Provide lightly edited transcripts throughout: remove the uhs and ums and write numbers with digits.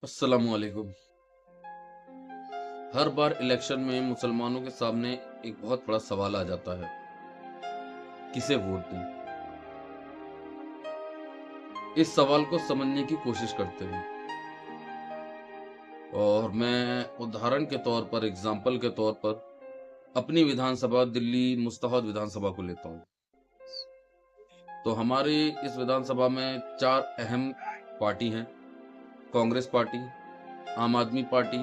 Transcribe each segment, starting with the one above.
अस्सलामुअलैकुम। हर बार इलेक्शन में मुसलमानों के सामने एक बहुत बड़ा सवाल आ जाता है, किसे वोट दें? इस सवाल को समझने की कोशिश करते हैं और मैं उदाहरण के तौर पर, एग्जाम्पल के तौर पर अपनी विधानसभा दिल्ली मुस्ताहद विधानसभा को लेता हूँ। तो हमारी इस विधानसभा में 4 अहम पार्टी हैं। कांग्रेस पार्टी, आम आदमी पार्टी,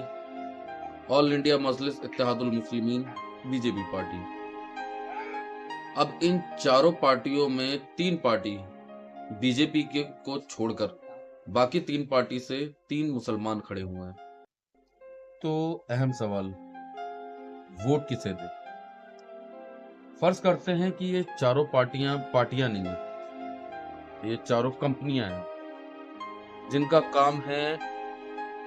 ऑल इंडिया मजलिस इत्तेहादुल मुस्लिमीन, बीजेपी पार्टी। अब इन चारों पार्टियों में 3 पार्टी बीजेपी के को छोड़कर बाकी 3 पार्टी से 3 मुसलमान खड़े हुए हैं। तो अहम सवाल, वोट किसे दें? फर्ज करते हैं कि ये चारों पार्टियां नहीं है, ये चारों कंपनियां हैं जिनका काम है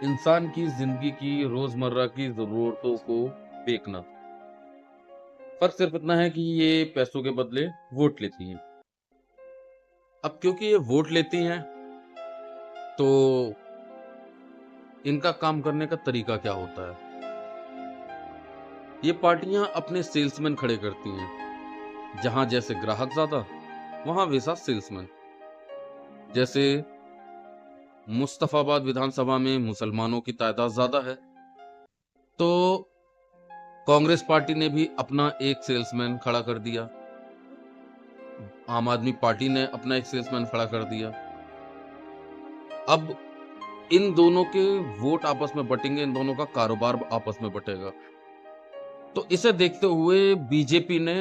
इंसान की जिंदगी की रोजमर्रा की जरूरतों को बेचना। फर्क सिर्फ इतना है कि ये पैसों के बदले वोट लेती हैं। अब क्योंकि ये वोट लेती हैं तो इनका काम करने का तरीका क्या होता है? ये पार्टियां अपने सेल्समैन खड़े करती हैं। जहां जैसे ग्राहक ज्यादा, वहां वैसा सेल्समैन। जैसे मुस्तफाबाद विधानसभा में मुसलमानों की तादाद ज्यादा है, तो कांग्रेस पार्टी ने भी अपना एक सेल्समैन खड़ा कर दिया, आम आदमी पार्टी ने अपना एक सेल्समैन खड़ा कर दिया। अब इन दोनों के वोट आपस में बटेंगे, इन दोनों का कारोबार आपस में बटेगा। तो इसे देखते हुए बीजेपी ने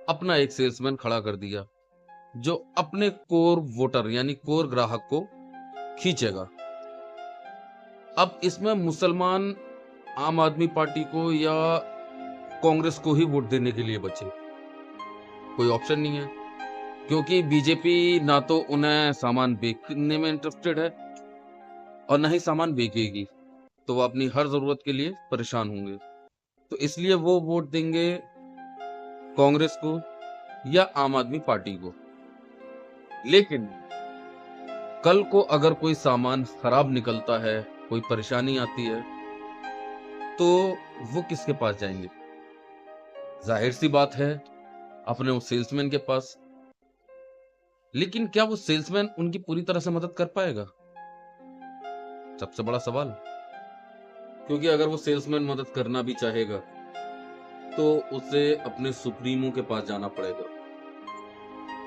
अपना एक सेल्समैन खड़ा कर दिया जो अपने कोर वोटर यानी कोर ग्राहक को खींचेगा। अब इसमें मुसलमान आम आदमी पार्टी को या कांग्रेस को ही वोट देने के लिए बचे, कोई ऑप्शन नहीं है, क्योंकि बीजेपी ना तो उन्हें सामान बेचने में इंटरेस्टेड है और ना ही सामान बेचेगी, तो वो अपनी हर जरूरत के लिए परेशान होंगे। तो इसलिए वो वोट देंगे कांग्रेस को या आम आदमी पार्टी को। लेकिन कल को अगर कोई सामान खराब निकलता है, कोई परेशानी आती है, तो वो किसके पास जाएंगे? जाहिर सी बात है, अपने उस सेल्समैन के पास। लेकिन क्या वो सेल्समैन उनकी पूरी तरह से मदद कर पाएगा? सबसे बड़ा सवाल। क्योंकि अगर वो सेल्समैन मदद करना भी चाहेगा तो उसे अपने सुप्रीमो के पास जाना पड़ेगा,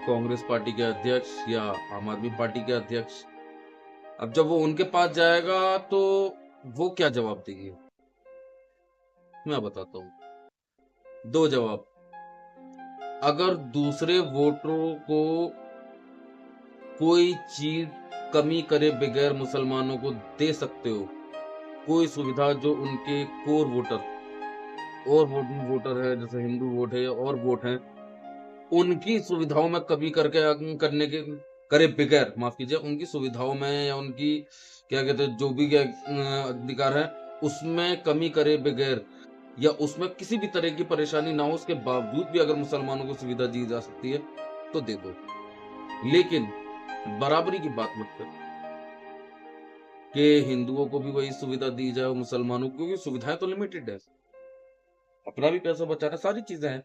कांग्रेस पार्टी के अध्यक्ष या आम आदमी पार्टी के अध्यक्ष। अब जब वो उनके पास जाएगा तो वो क्या जवाब देंगे? मैं बताता हूँ। 2 जवाब। अगर दूसरे वोटरों को कोई चीज कमी करे बगैर मुसलमानों को दे सकते हो, कोई सुविधा जो उनके कोर वोटर और वोटर है, जैसे हिंदू वोट है और वोट है, उनकी सुविधाओं में कमी करने के करे बगैर, माफ कीजिए, उनकी सुविधाओं में या उनकी क्या कहते हैं जो भी क्या अधिकार है उसमें कमी करे बगैर या उसमें किसी भी तरह की परेशानी ना हो, उसके बावजूद भी अगर मुसलमानों को सुविधा दी जा सकती है तो दे दो। लेकिन बराबरी की बात मत कर कि हिंदुओं को भी वही सुविधा दी जाए और मुसलमानों को, क्योंकि सुविधाएं तो लिमिटेड है, अपना भी पैसा बचाना, सारी चीजें हैं।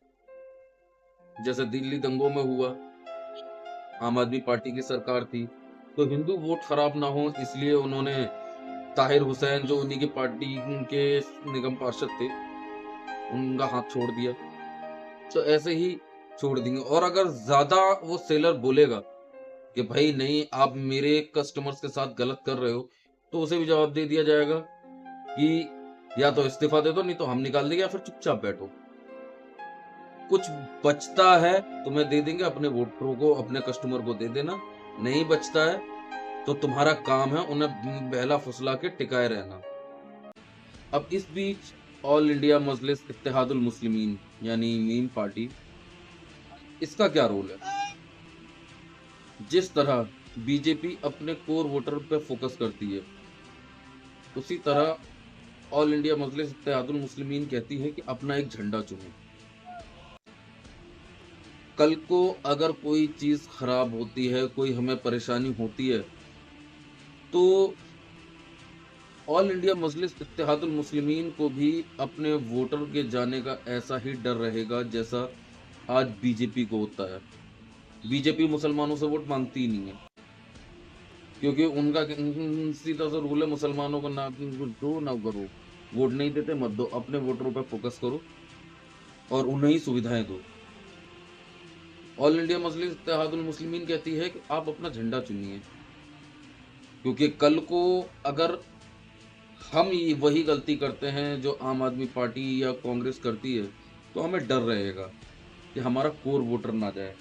जैसे दिल्ली दंगों में हुआ, आम आदमी पार्टी की सरकार थी, तो हिंदू वोट खराब ना हो इसलिए उन्होंने ताहिर हुसैन जो उन्हीं की पार्टी के निगम पार्षद थे उनका हाथ छोड़ दिया। तो ऐसे ही छोड़ देंगे। और अगर ज्यादा वो सेलर बोलेगा कि भाई नहीं आप मेरे कस्टमर्स के साथ गलत कर रहे हो, तो उसे भी जवाब दे दिया जाएगा कि या तो इस्तीफा दे दो, नहीं तो हम निकाल देंगे, या फिर चुपचाप बैठो। कुछ बचता है तुम्हें दे देंगे, अपने वोटरों को, अपने कस्टमर को दे देना। नहीं बचता है तो तुम्हारा काम है उन्हें बहला फुसला के टिकाए रहना। अब इस बीच ऑल इंडिया मजलिस इत्तेहादुल मुस्लिमीन यानी मीम पार्टी, इसका क्या रोल है? जिस तरह बीजेपी अपने कोर वोटर पे फोकस करती है, उसी तरह ऑल इंडिया मजलिस इत्तेहादुल मुस्लिमीन कहती है कि अपना एक झंडा चुनो। कल को अगर कोई चीज खराब होती है, कोई हमें परेशानी होती है, तो ऑल इंडिया मजलिस इत्तेहादुल मुस्लिमीन को भी अपने वोटर के जाने का ऐसा ही डर रहेगा जैसा आज बीजेपी को होता है। बीजेपी मुसलमानों से वोट मांगती ही नहीं है, क्योंकि उनका सीधा सा रूल है, मुसलमानों को ना दो ना करो, वोट नहीं देते मत दो, अपने वोटरों पे फोकस करो और उन्हें ही सुविधाएं दो। ऑल इंडिया मजलिस इत्तेहादुल मुस्लिमीन कहती है कि आप अपना झंडा चुनिए, क्योंकि कल को अगर हम ये वही गलती करते हैं जो आम आदमी पार्टी या कांग्रेस करती है, तो हमें डर रहेगा कि हमारा कोर वोटर ना जाए।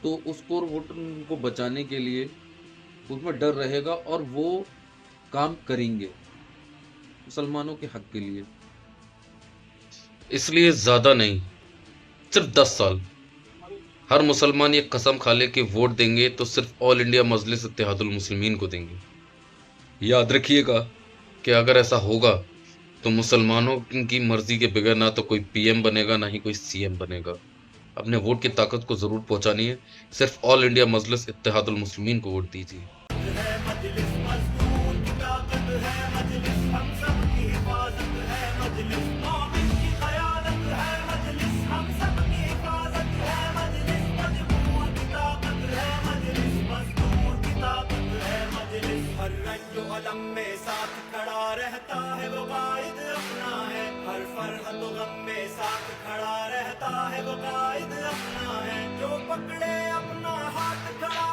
तो उस कोर वोटर को बचाने के लिए उसमें डर रहेगा और वो काम करेंगे मुसलमानों के हक के लिए। इसलिए ज्यादा नहीं, सिर्फ 10 साल हर मुसलमान ये कसम खा ले कि वोट देंगे तो सिर्फ ऑल इंडिया मजलिस इत्तेहादुल मुस्लिमीन को देंगे। याद रखिएगा कि अगर ऐसा होगा तो मुसलमानों की मर्जी के बगैर ना तो कोई पीएम बनेगा ना ही कोई सीएम बनेगा। अपने वोट की ताकत को जरूर पहुंचानी है, सिर्फ ऑल इंडिया मजलिस इत्तेहादुल मुस्लिमीन को वोट दीजिए। में साथ खड़ा रहता है वो कायद अपना है, हर फरहत गम में साथ खड़ा रहता है वो कायद अपना है, जो पकड़े अपना हाथ खड़ा